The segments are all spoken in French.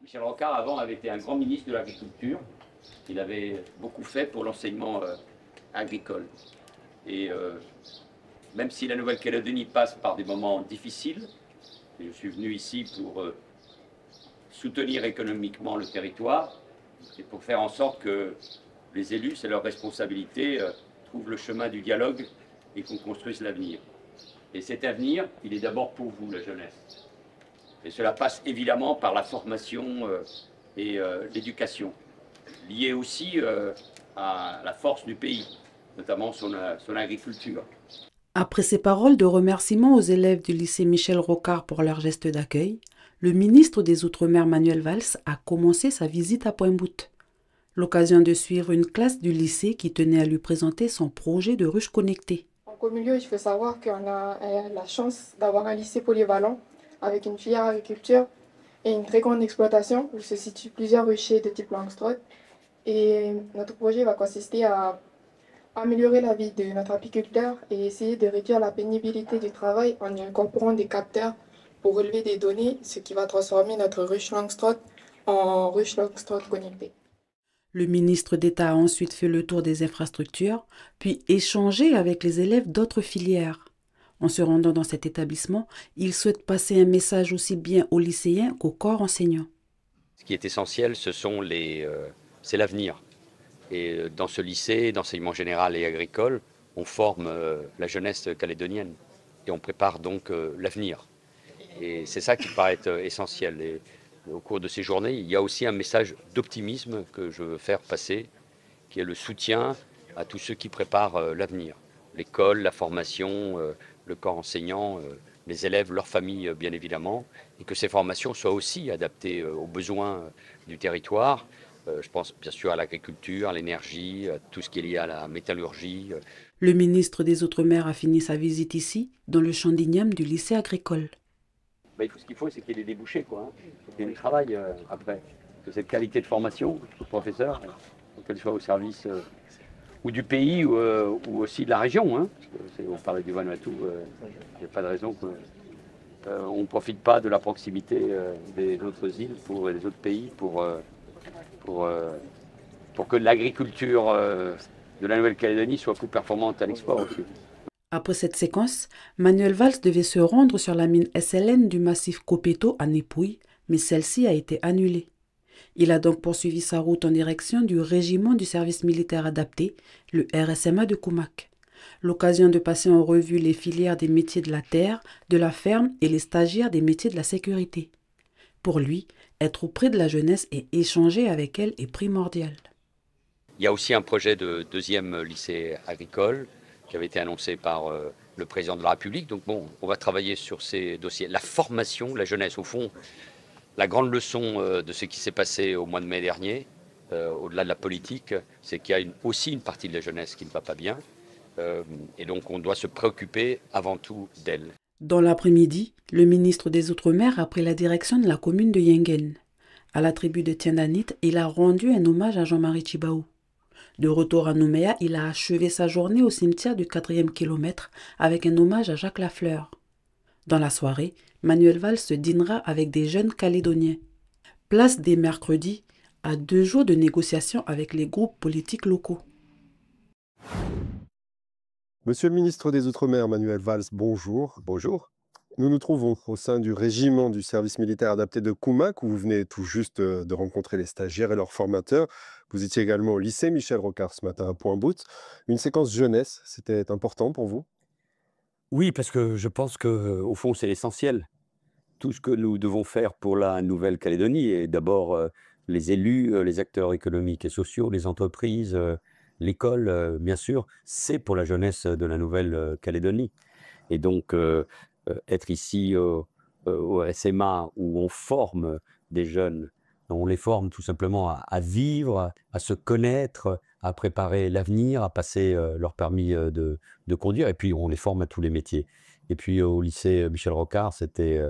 Michel Rocard, avant, avait été un grand ministre de l'Agriculture. Il avait beaucoup fait pour l'enseignement agricole. Et même si la Nouvelle-Calédonie passe par des moments difficiles, et je suis venu ici pour soutenir économiquement le territoire et pour faire en sorte que les élus, c'est leur responsabilité, trouvent le chemin du dialogue et qu'on construise l'avenir. Et cet avenir, il est d'abord pour vous, la jeunesse. Et cela passe évidemment par la formation et l'éducation, liée aussi à la force du pays, notamment son agriculture. Après ces paroles de remerciement aux élèves du lycée Michel Rocard pour leur geste d'accueil, le ministre des Outre-mer Manuel Valls a commencé sa visite à Pointe-Boute. L'occasion de suivre une classe du lycée qui tenait à lui présenter son projet de ruche connectée. Au milieu, il faut savoir qu'on a la chance d'avoir un lycée polyvalent avec une filière agriculture et une très grande exploitation où se situent plusieurs ruchers de type Langstroth. Et notre projet va consister à améliorer la vie de notre apiculteur et essayer de réduire la pénibilité du travail en y incorporant des capteurs pour relever des données, ce qui va transformer notre ruche Langstroth en ruche Langstroth connectée. Le ministre d'État a ensuite fait le tour des infrastructures, puis échangé avec les élèves d'autres filières. En se rendant dans cet établissement, il souhaite passer un message aussi bien aux lycéens qu'au corps enseignant. Ce qui est essentiel, c'est l'avenir. Et dans ce lycée d'enseignement général et agricole, on forme la jeunesse calédonienne et on prépare donc l'avenir. Et c'est ça qui paraît être essentiel. Et au cours de ces journées, il y a aussi un message d'optimisme que je veux faire passer, qui est le soutien à tous ceux qui préparent l'avenir. L'école, la formation, le corps enseignant, les élèves, leurs familles bien évidemment, et que ces formations soient aussi adaptées aux besoins du territoire. Je pense bien sûr à l'agriculture, à l'énergie, à tout ce qui est lié à la métallurgie. Le ministre des Outre-mer a fini sa visite ici, dans le champ d'igname du lycée agricole. Ce qu'il faut, c'est qu'il y ait des débouchés, quoi. Il faut qu'il y ait du travail après. Que cette qualité de formation aux professeurs, qu'elle soit au service ou du pays ou aussi de la région. Hein. On parlait du Vanuatu, il n'y a pas de raison qu'on ne profite pas de la proximité des autres îles et des autres pays pour que l'agriculture de la Nouvelle-Calédonie soit plus performante à l'export aussi. Après cette séquence, Manuel Valls devait se rendre sur la mine SLN du massif Copeto à Népouille, mais celle-ci a été annulée. Il a donc poursuivi sa route en direction du régiment du service militaire adapté, le RSMA de Koumak. L'occasion de passer en revue les filières des métiers de la terre, de la ferme et les stagiaires des métiers de la sécurité. Pour lui, être auprès de la jeunesse et échanger avec elle est primordial. Il y a aussi un projet de deuxième lycée agricole qui avait été annoncé par le président de la République. Donc bon, on va travailler sur ces dossiers. La formation, la jeunesse, au fond, la grande leçon de ce qui s'est passé au mois de mai dernier, au-delà de la politique, c'est qu'il y a aussi une partie de la jeunesse qui ne va pas bien. Et donc on doit se préoccuper avant tout d'elle. Dans l'après-midi, le ministre des Outre-mer a pris la direction de la commune de Yengen. À la tribu de Tiendanit, il a rendu un hommage à Jean-Marie Tjibaou. De retour à Nouméa, il a achevé sa journée au cimetière du 4e kilomètre avec un hommage à Jacques Lafleur. Dans la soirée, Manuel Valls se dînera avec des jeunes Calédoniens. Place dès mercredi, à 2 jours de négociations avec les groupes politiques locaux. Monsieur le ministre des Outre-mer, Manuel Valls, bonjour. Bonjour. Nous nous trouvons au sein du régiment du service militaire adapté de Koumak, où vous venez tout juste de rencontrer les stagiaires et leurs formateurs. Vous étiez également au lycée Michel Rocard ce matin à Pointe-Boute. Une séquence jeunesse, c'était important pour vous? Oui, parce que je pense qu'au fond, c'est l'essentiel. Tout ce que nous devons faire pour la Nouvelle-Calédonie, et d'abord les élus, les acteurs économiques et sociaux, les entreprises, l'école, bien sûr, c'est pour la jeunesse de la Nouvelle-Calédonie. Et donc, être ici au SMA où on forme des jeunes, on les forme tout simplement à vivre, à se connaître, à préparer l'avenir, à passer leur permis de conduire, et puis on les forme à tous les métiers. Et puis au lycée Michel Rocard, c'était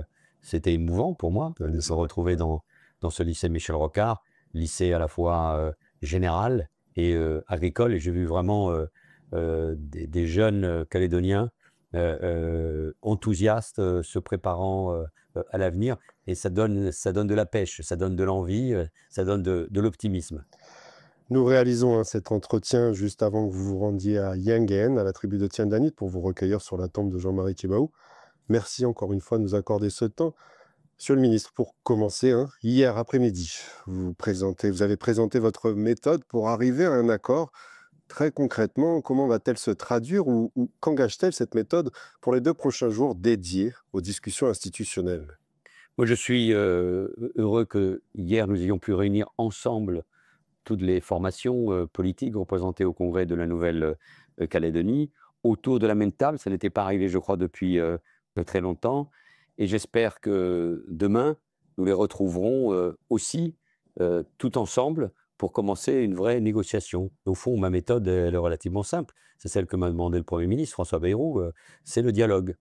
émouvant pour moi de se retrouver dans ce lycée Michel Rocard, lycée à la fois général et agricole, et j'ai vu vraiment des jeunes Calédoniens enthousiastes, se préparant à l'avenir. Et ça donne de la pêche, ça donne de l'envie, ça donne de l'optimisme. Nous réalisons cet entretien juste avant que vous vous rendiez à Yingen, à la tribu de Tiendanit, pour vous recueillir sur la tombe de Jean-Marie Tjibaou. Merci encore une fois de nous accorder ce temps. Monsieur le ministre, pour commencer, hier après-midi, vous avez présenté votre méthode pour arriver à un accord. Très concrètement, comment va-t-elle se traduire ou qu'engage-t-elle cette méthode pour les 2 prochains jours dédiés aux discussions institutionnelles? Moi, je suis heureux que hier, nous ayons pu réunir ensemble toutes les formations politiques représentées au Congrès de la Nouvelle-Calédonie autour de la même table. Ça n'était pas arrivé, je crois, depuis très longtemps. Et j'espère que demain, nous les retrouverons aussi tout ensemble pour commencer une vraie négociation. Au fond, ma méthode, elle est relativement simple. C'est celle que m'a demandé le Premier ministre, François Bayrou, c'est le dialogue.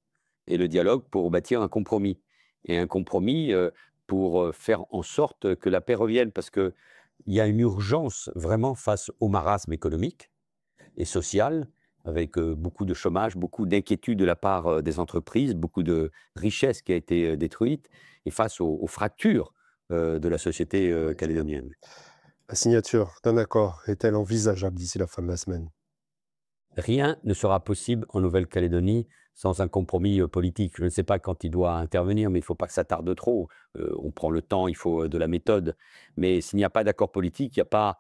Et le dialogue pour bâtir un compromis. Et un compromis pour faire en sorte que la paix revienne. Parce qu'il y a une urgence vraiment face au marasme économique et social, avec beaucoup de chômage, beaucoup d'inquiétude de la part des entreprises, beaucoup de richesse qui a été détruite, et face aux fractures de la société calédonienne. La signature d'un accord est-elle envisageable d'ici la fin de la semaine? Rien ne sera possible en Nouvelle-Calédonie sans un compromis politique. Je ne sais pas quand il doit intervenir, mais il ne faut pas que ça tarde trop. On prend le temps, il faut de la méthode. Mais s'il n'y a pas d'accord politique, il n'y a pas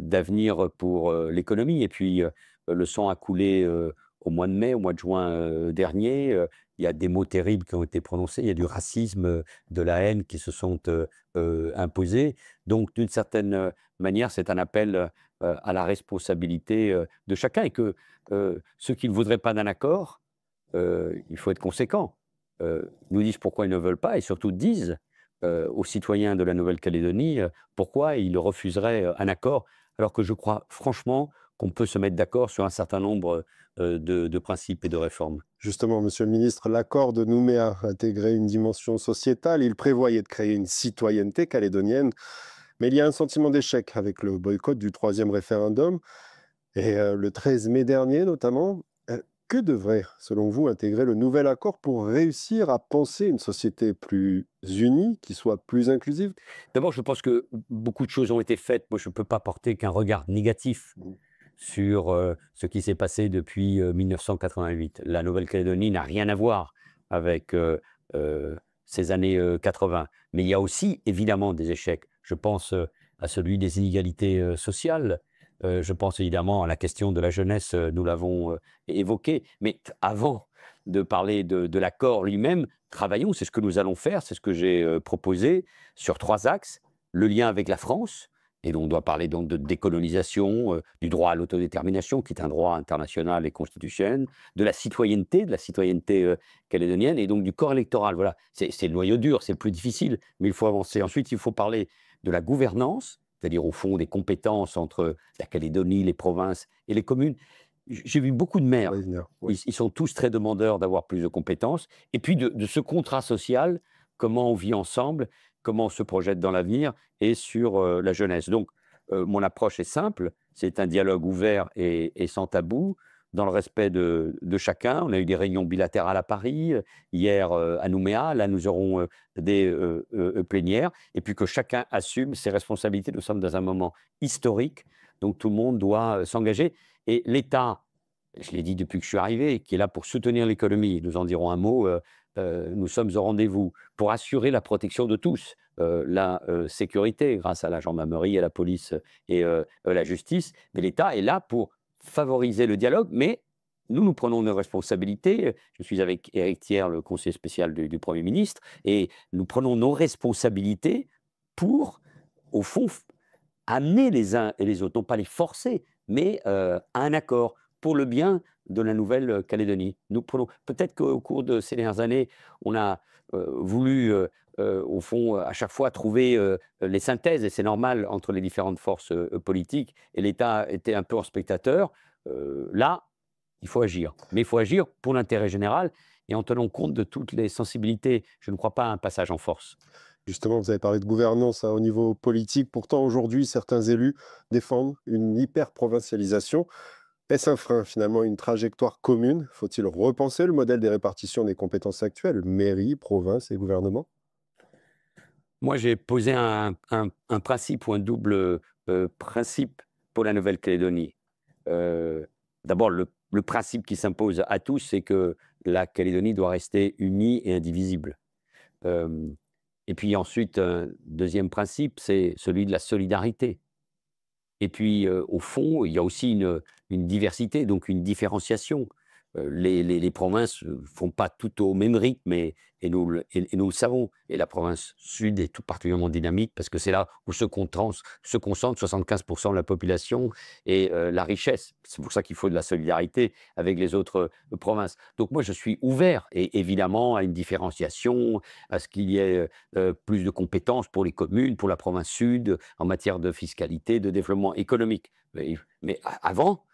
d'avenir pour l'économie. Et puis, le sang a coulé au mois de mai, au mois de juin dernier. Il y a des mots terribles qui ont été prononcés. Il y a du racisme, de la haine qui se sont imposés. Donc, d'une certaine manière, c'est un appel à la responsabilité de chacun. Et que ceux qui ne voudraient pas d'un accord, il faut être conséquent, nous disent pourquoi ils ne veulent pas et surtout disent aux citoyens de la Nouvelle-Calédonie pourquoi ils refuseraient un accord, alors que je crois franchement qu'on peut se mettre d'accord sur un certain nombre de principes et de réformes. Justement, monsieur le ministre, l'accord de Nouméa intégrait une dimension sociétale. Il prévoyait de créer une citoyenneté calédonienne. Mais il y a un sentiment d'échec avec le boycott du 3e référendum. Et le 13 mai dernier, notamment, que devrait, selon vous, intégrer le nouvel accord pour réussir à penser une société plus unie, qui soit plus inclusive? D'abord, je pense que beaucoup de choses ont été faites. Moi, je ne peux pas porter qu'un regard négatif sur ce qui s'est passé depuis 1988. La Nouvelle-Calédonie n'a rien à voir avec ces années 80. Mais il y a aussi, évidemment, des échecs. Je pense à celui des inégalités sociales. Je pense évidemment à la question de la jeunesse, nous l'avons évoqué. Mais avant de parler de l'accord lui-même, travaillons, c'est ce que nous allons faire, c'est ce que j'ai proposé sur 3 axes. Le lien avec la France, et on doit parler donc de décolonisation, du droit à l'autodétermination, qui est un droit international et constitutionnel, de la citoyenneté calédonienne, et donc du corps électoral. Voilà, c'est le noyau dur, c'est le plus difficile, mais il faut avancer. Ensuite, il faut parler de la gouvernance, c'est-à-dire au fond des compétences entre la Calédonie, les provinces et les communes. J'ai vu beaucoup de maires, ils sont tous très demandeurs d'avoir plus de compétences, et puis de ce contrat social, comment on vit ensemble, comment on se projette dans l'avenir et sur la jeunesse. Donc, mon approche est simple, c'est un dialogue ouvert et sans tabou, dans le respect de chacun. On a eu des réunions bilatérales à Paris, hier à Nouméa, là nous aurons des plénières, et puis que chacun assume ses responsabilités. Nous sommes dans un moment historique, donc tout le monde doit s'engager. Et l'État, je l'ai dit depuis que je suis arrivé, qui est là pour soutenir l'économie, nous en dirons un mot, nous sommes au rendez-vous pour assurer la protection de tous, la sécurité grâce à la gendarmerie, à la police et la justice. Mais l'État est là pour favoriser le dialogue, mais nous prenons nos responsabilités. Je suis avec Éric Thiers, le conseiller spécial du Premier ministre, et nous prenons nos responsabilités pour, au fond, amener les uns et les autres, non pas les forcer, mais à un accord pour le bien de la Nouvelle-Calédonie. Nous prenons, peut-être qu'au cours de ces dernières années, on a voulu, au fond, à chaque fois trouver les synthèses, et c'est normal, entre les différentes forces politiques, et l'État était un peu en spectateur. Là, il faut agir. Mais il faut agir pour l'intérêt général et en tenant compte de toutes les sensibilités. Je ne crois pas à un passage en force. Justement, vous avez parlé de gouvernance au niveau politique. Pourtant, aujourd'hui, certains élus défendent une hyper-provincialisation. Est-ce un frein, finalement, une trajectoire commune? Faut-il repenser le modèle des répartitions des compétences actuelles, mairie, province et gouvernement? Moi, j'ai posé un principe ou un double principe pour la Nouvelle-Calédonie. Euh, D'abord, le principe qui s'impose à tous, c'est que la Calédonie doit rester unie et indivisible. Euh, et puis ensuite, un deuxième principe, c'est celui de la solidarité. Et puis, au fond, il y a aussi une diversité, donc une différenciation. Les provinces ne font pas tout au même rythme et nous le savons. Et la province sud est tout particulièrement dynamique parce que c'est là où se concentre 75% de la population et la richesse. C'est pour ça qu'il faut de la solidarité avec les autres provinces. Donc moi, je suis ouvert et évidemment à une différenciation, à ce qu'il y ait plus de compétences pour les communes, pour la province sud, en matière de fiscalité, de développement économique. Avant,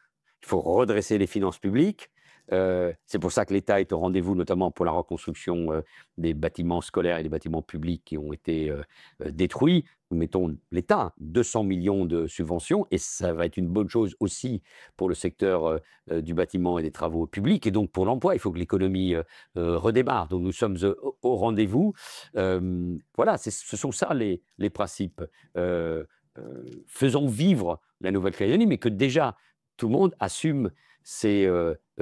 il faut redresser les finances publiques. C'est pour ça que l'État est au rendez-vous, notamment pour la reconstruction des bâtiments scolaires et des bâtiments publics qui ont été détruits. Nous mettons l'État 200 millions de subventions et ça va être une bonne chose aussi pour le secteur du bâtiment et des travaux publics et donc pour l'emploi. Il faut que l'économie redémarre. Donc nous sommes au rendez-vous. Voilà, ce sont ça les principes. Faisons vivre la Nouvelle-Calédonie, mais que déjà tout le monde assume ses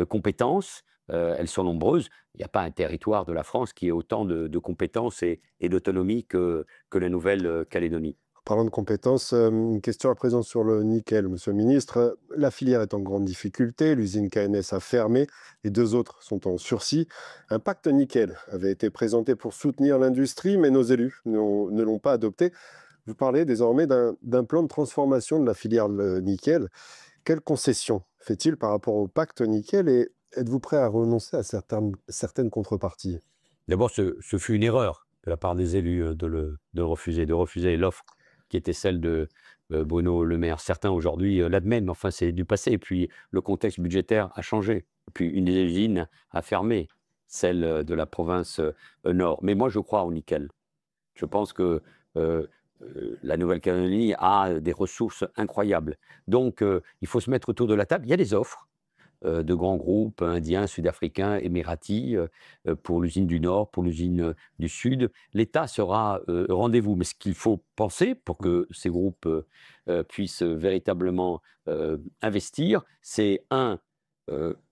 compétences. Elles sont nombreuses. Il n'y a pas un territoire de la France qui ait autant de compétences et d'autonomie que la Nouvelle-Calédonie. Parlant de compétences, une question à présent sur le nickel, monsieur le ministre. La filière est en grande difficulté, l'usine KNS a fermé, les deux autres sont en sursis. Un pacte nickel avait été présenté pour soutenir l'industrie, mais nos élus ne l'ont pas adopté. Vous parlez désormais d'un plan de transformation de la filière nickel. Quelles concessions fait-il par rapport au pacte nickel et êtes-vous prêt à renoncer à certaines contreparties? D'abord, ce fut une erreur de la part des élus de refuser l'offre qui était celle de Bruno Le Maire. Certains aujourd'hui l'admettent, mais enfin c'est du passé. Et puis le contexte budgétaire a changé. Et puis une des usines a fermé, celle de la province Nord. Mais moi je crois au nickel. Je pense que la Nouvelle-Calédonie a des ressources incroyables. Donc il faut se mettre autour de la table. Il y a des offres de grands groupes indiens, sud-africains, émiratis, pour l'usine du Nord, pour l'usine du Sud. L'État sera au rendez-vous. Mais ce qu'il faut penser pour que ces groupes puissent véritablement investir, c'est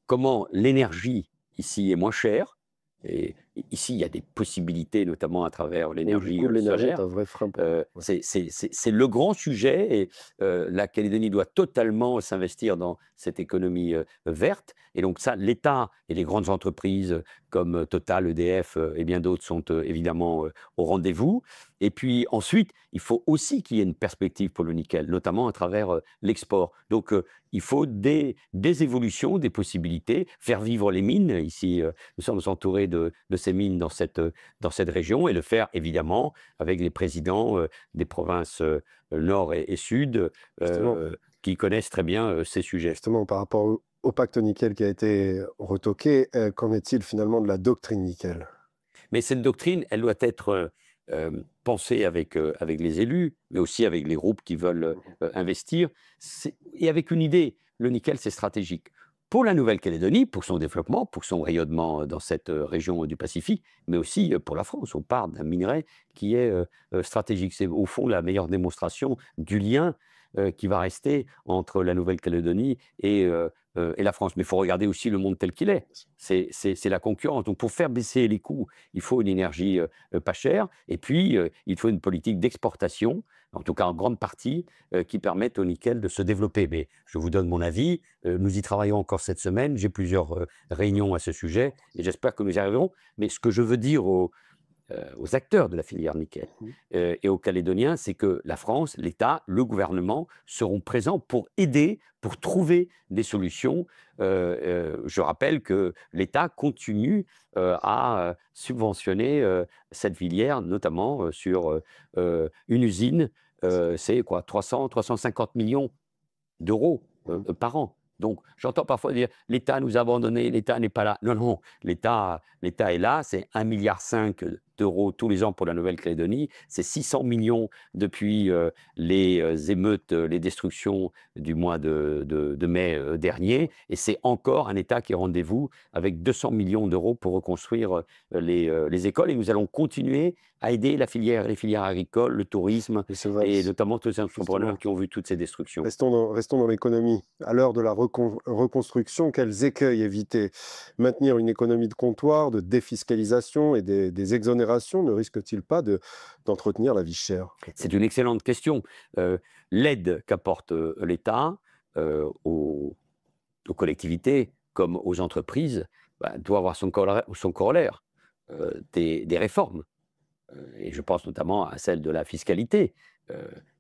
comment l'énergie ici est moins chère. Et ici, il y a des possibilités, notamment à travers Oui, l'énergie du coup, l'énergie est solaire. un vrai frein. Ouais. C'est le grand sujet et la Calédonie doit totalement s'investir dans cette économie verte. Et donc ça, l'État et les grandes entreprises comme Total, EDF et bien d'autres sont évidemment au rendez-vous. Et puis ensuite, il faut aussi qu'il y ait une perspective pour le nickel, notamment à travers l'export. Donc il faut des évolutions, des possibilités, faire vivre les mines. Ici, nous sommes entourés de ces mines dans cette région et le faire évidemment avec les présidents des provinces nord et sud Justement, qui connaissent très bien ces sujets. justement, par rapport au pacte nickel qui a été retoqué, qu'en est-il finalement de la doctrine nickel? Mais cette doctrine, elle doit être pensée avec les élus, mais aussi avec les groupes qui veulent investir, et avec une idée. Le nickel, c'est stratégique. Pour la Nouvelle-Calédonie, pour son développement, pour son rayonnement dans cette région du Pacifique, mais aussi pour la France. On parle d'un minerai qui est stratégique. C'est au fond la meilleure démonstration du lien qui va rester entre la Nouvelle-Calédonie et la France. Mais il faut regarder aussi le monde tel qu'il est. C'est la concurrence. Donc, pour faire baisser les coûts, il faut une énergie pas chère. Et puis, il faut une politique d'exportation, en tout cas en grande partie, qui permette au nickel de se développer. Mais je vous donne mon avis. Nous y travaillons encore cette semaine. J'ai plusieurs réunions à ce sujet et j'espère que nous y arriverons. Mais ce que je veux dire aux acteurs de la filière nickel et aux Calédoniens, c'est que la France, l'État, le gouvernement seront présents pour aider, pour trouver des solutions. Je rappelle que l'État continue à subventionner cette filière, notamment sur une usine. C'est quoi, 350 millions d'euros par an. Donc, j'entends parfois dire l'État nous a abandonnés, l'État n'est pas là. Non, non, l'État est là, c'est 1,5 milliard d'euros tous les ans pour la Nouvelle-Calédonie. C'est 600 millions depuis les émeutes, les destructions du mois de mai dernier. Et c'est encore un État qui est rendez-vous avec 200 millions d'euros pour reconstruire les écoles. Et nous allons continuer à aider les filières agricoles, le tourisme, et notamment tous les entrepreneurs qui ont vu toutes ces destructions. Restons dans l'économie. À l'heure de la reconstruction, quels écueils éviter? Maintenir une économie de comptoir, de défiscalisation et des exonérations ne risque-t-il pas d'entretenir la vie chère? C'est une excellente question. L'aide qu'apporte l'État aux collectivités comme aux entreprises doit avoir son corollaire, des réformes. Et je pense notamment à celle de la fiscalité.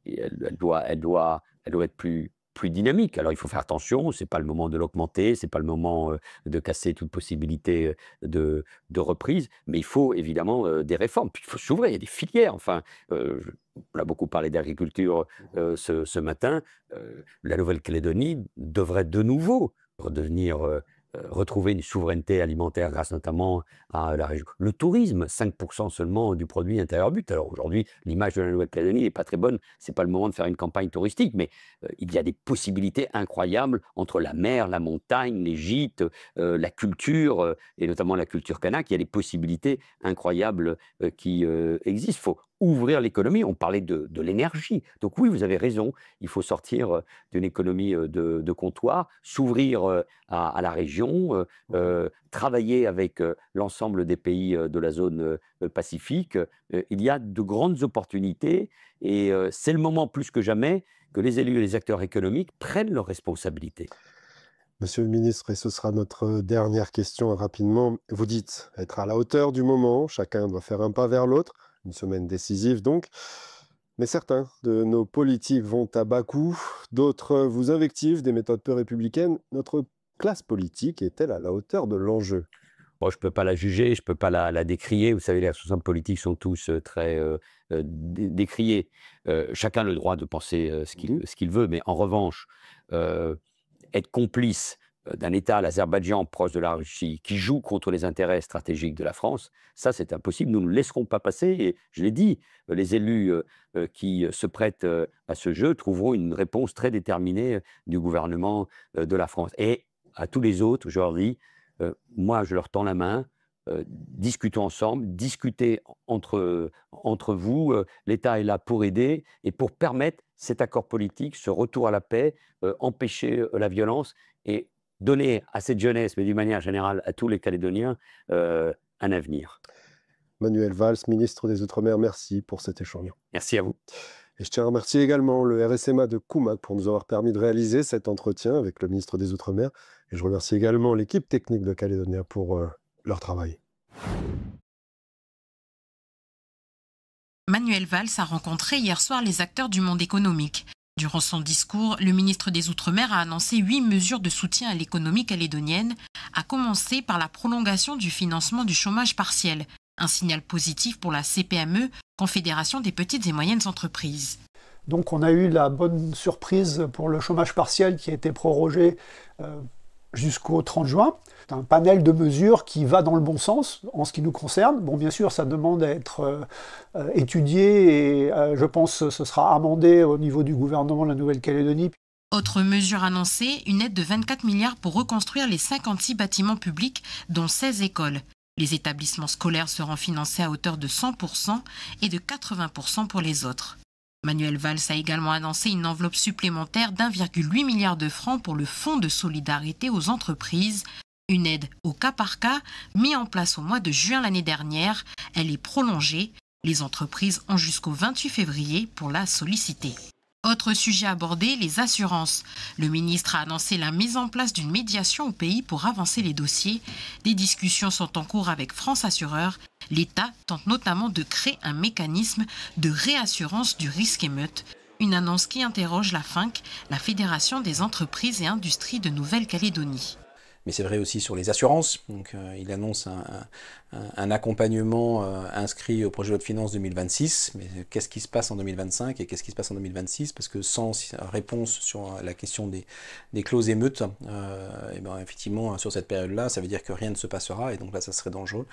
Elle doit être plus dynamique. Alors il faut faire attention, ce n'est pas le moment de l'augmenter, ce n'est pas le moment de casser toute possibilité de reprise, mais il faut évidemment des réformes. Puis il faut s'ouvrir, il y a des filières. Enfin, on a beaucoup parlé d'agriculture ce matin. La Nouvelle-Calédonie devrait de nouveau retrouver une souveraineté alimentaire grâce notamment à la région. Le tourisme, 5% seulement du produit intérieur brut. Alors aujourd'hui, l'image de la Nouvelle-Calédonie n'est pas très bonne, ce n'est pas le moment de faire une campagne touristique, mais il y a des possibilités incroyables entre la mer, la montagne, les gîtes, la culture, et notamment la culture kanak. Il y a des possibilités incroyables qui existent. Il faut ouvrir l'économie. On parlait de l'énergie. Donc oui, vous avez raison, il faut sortir d'une économie de comptoir, s'ouvrir à la région, travailler avec l'ensemble des pays de la zone Pacifique. Il y a de grandes opportunités et c'est le moment plus que jamais que les élus et les acteurs économiques prennent leurs responsabilités. Monsieur le ministre, et ce sera notre dernière question rapidement. Vous dites être à la hauteur du moment, chacun doit faire un pas vers l'autre, une semaine décisive donc. Mais certains de nos politiques vont à bas coût, d'autres vous invectivent des méthodes peu républicaines. Notre classe politique est-elle à la hauteur de l'enjeu? Bon, je ne peux pas la juger, je ne peux pas la décrier. Vous savez, les responsables politiques sont tous très décriés. Chacun a le droit de penser ce qu'il veut, mais en revanche, être complice d'un État, l'Azerbaïdjan, proche de la Russie, qui joue contre les intérêts stratégiques de la France, ça c'est impossible. Nous ne laisserons pas passer. Et je l'ai dit, les élus qui se prêtent à ce jeu trouveront une réponse très déterminée du gouvernement de la France. Et à tous les autres, je leur dis, moi je leur tends la main, discutons ensemble, discutez entre vous. L'État est là pour aider et pour permettre cet accord politique, ce retour à la paix, empêcher la violence et donner à cette jeunesse, mais d'une manière générale à tous les Calédoniens, un avenir. Manuel Valls, ministre des Outre-mer, merci pour cet échange. Merci à vous. Et je tiens à remercier également le RSMA de Koumak pour nous avoir permis de réaliser cet entretien avec le ministre des Outre-mer. Et je remercie également l'équipe technique de Calédonia pour leur travail. Manuel Valls a rencontré hier soir les acteurs du monde économique. Durant son discours, le ministre des Outre-mer a annoncé 8 mesures de soutien à l'économie calédonienne, à commencer par la prolongation du financement du chômage partiel, un signal positif pour la CPME, Confédération des petites et moyennes entreprises. Donc on a eu la bonne surprise pour le chômage partiel qui a été prorogé jusqu'au 30 juin. C'est un panel de mesures qui va dans le bon sens en ce qui nous concerne. Bon, bien sûr, ça demande à être étudié et je pense que ce sera amendé au niveau du gouvernement de la Nouvelle-Calédonie. Autre mesure annoncée, une aide de 24 milliards pour reconstruire les 56 bâtiments publics, dont 16 écoles. Les établissements scolaires seront financés à hauteur de 100% et de 80% pour les autres. Manuel Valls a également annoncé une enveloppe supplémentaire d'1,8 milliard de francs pour le Fonds de solidarité aux entreprises, une aide au cas par cas mise en place au mois de juin l'année dernière. Elle est prolongée. Les entreprises ont jusqu'au 28 février pour la solliciter. Autre sujet abordé, les assurances. Le ministre a annoncé la mise en place d'une médiation au pays pour avancer les dossiers. Des discussions sont en cours avec France Assureur. L'État tente notamment de créer un mécanisme de réassurance du risque émeute. Une annonce qui interroge la FINC, la Fédération des entreprises et industries de Nouvelle-Calédonie. Mais c'est vrai aussi sur les assurances. Donc, il annonce un accompagnement inscrit au projet de loi de finances 2026. Mais qu'est-ce qui se passe en 2025 et qu'est-ce qui se passe en 2026? Parce que sans réponse sur la question des clauses émeutes, et ben effectivement, sur cette période-là, ça veut dire que rien ne se passera. Et donc là, ça serait dangereux.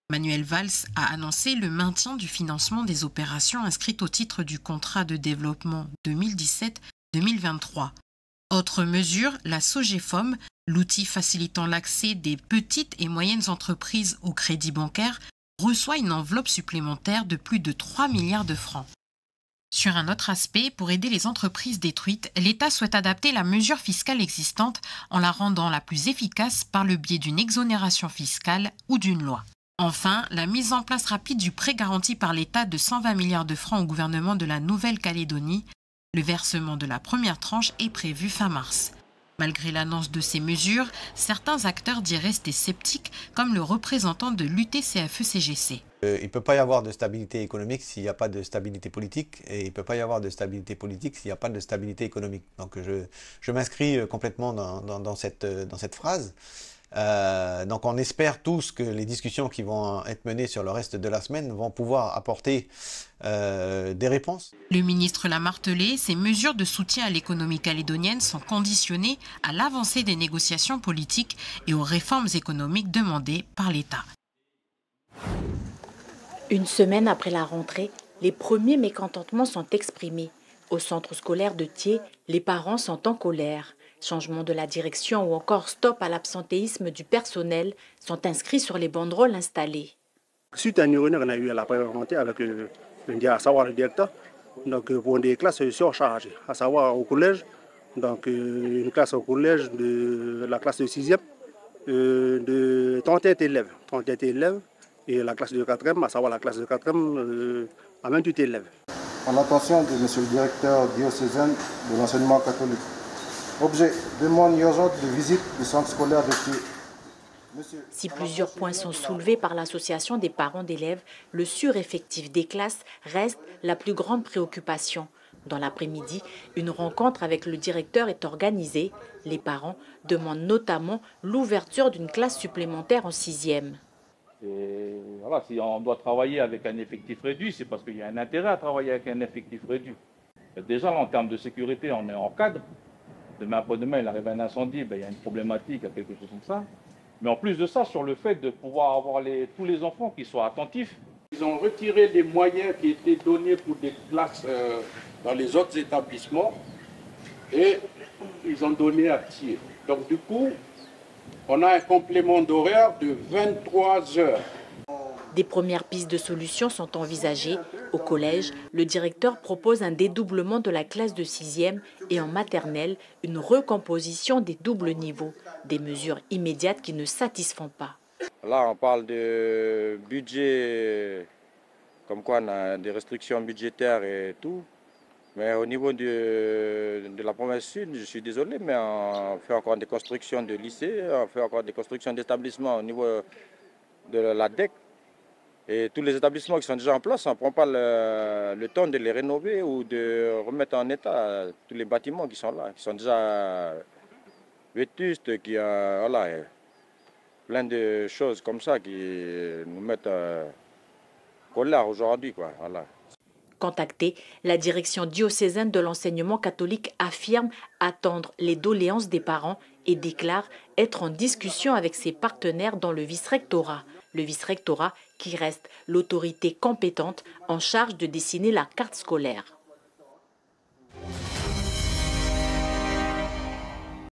Manuel Valls a annoncé le maintien du financement des opérations inscrites au titre du contrat de développement 2017-2023. Autre mesure, la SOGEFOM, l'outil facilitant l'accès des petites et moyennes entreprises au crédit bancaire, reçoit une enveloppe supplémentaire de plus de 3 milliards de francs. Sur un autre aspect, pour aider les entreprises détruites, l'État souhaite adapter la mesure fiscale existante en la rendant la plus efficace par le biais d'une exonération fiscale ou d'une loi. Enfin, la mise en place rapide du prêt garanti par l'État de 120 milliards de francs au gouvernement de la Nouvelle-Calédonie. Le versement de la première tranche est prévu fin mars. Malgré l'annonce de ces mesures, certains acteurs disent rester sceptiques, comme le représentant de l'UTCFE-CGC. Il ne peut pas y avoir de stabilité économique s'il n'y a pas de stabilité politique, et il ne peut pas y avoir de stabilité politique s'il n'y a pas de stabilité économique. Donc je m'inscris complètement dans cette phrase. Donc on espère tous que les discussions qui vont être menées sur le reste de la semaine vont pouvoir apporter des réponses. Le ministre l'a martelé, ces mesures de soutien à l'économie calédonienne sont conditionnées à l'avancée des négociations politiques et aux réformes économiques demandées par l'État. Une semaine après la rentrée, les premiers mécontentements sont exprimés. Au centre scolaire de Thiès, les parents sont en colère. Changement de la direction ou encore stop à l'absentéisme du personnel sont inscrits sur les banderoles installées. Suite à une réunion qu'on a eue à la première rentrée avec à savoir le directeur, donc pour des classes surchargées, à savoir au collège, donc une classe au collège de la classe de 6e de 31 élèves, et la classe de 4e, à savoir la classe de 4e à 28 élèves. En l'attention de M. le directeur diocésain de l'enseignement catholique. Objet, demande urgente de visite du centre scolaire de Thiès. Si plusieurs points sont soulevés par l'association des parents d'élèves, le sureffectif des classes reste la plus grande préoccupation. Dans l'après-midi, une rencontre avec le directeur est organisée. Les parents demandent notamment l'ouverture d'une classe supplémentaire en 6e. Et voilà, si on doit travailler avec un effectif réduit, c'est parce qu'il y a un intérêt à travailler avec un effectif réduit. Déjà, là, en termes de sécurité, on est en cadre. Demain après-demain, il arrive un incendie, il y a une problématique, quelque chose comme ça. Mais en plus de ça, sur le fait de pouvoir avoir tous les enfants qui soient attentifs. Ils ont retiré les moyens qui étaient donnés pour des classes dans les autres établissements et ils ont donné à Thiès. Donc du coup, on a un complément d'horaire de 23 heures. Des premières pistes de solutions sont envisagées. Au collège, le directeur propose un dédoublement de la classe de 6e et en maternelle, une recomposition des doubles niveaux. Des mesures immédiates qui ne satisfont pas. Là, on parle de budget, comme quoi on a des restrictions budgétaires et tout. Mais au niveau de la province sud, je suis désolé, mais on fait encore des constructions de lycées, on fait encore des constructions d'établissements au niveau de la DEC. Et tous les établissements qui sont déjà en place, on ne prend pas le temps de les rénover ou de remettre en état tous les bâtiments qui sont là, qui sont déjà vétustes, qui voilà, plein de choses comme ça qui nous mettent colère aujourd'hui, quoi. Voilà. Contactée, la direction diocésaine de l'enseignement catholique affirme attendre les doléances des parents et déclare être en discussion avec ses partenaires dans le vice-rectorat. Le vice-rectorat qui reste l'autorité compétente en charge de dessiner la carte scolaire.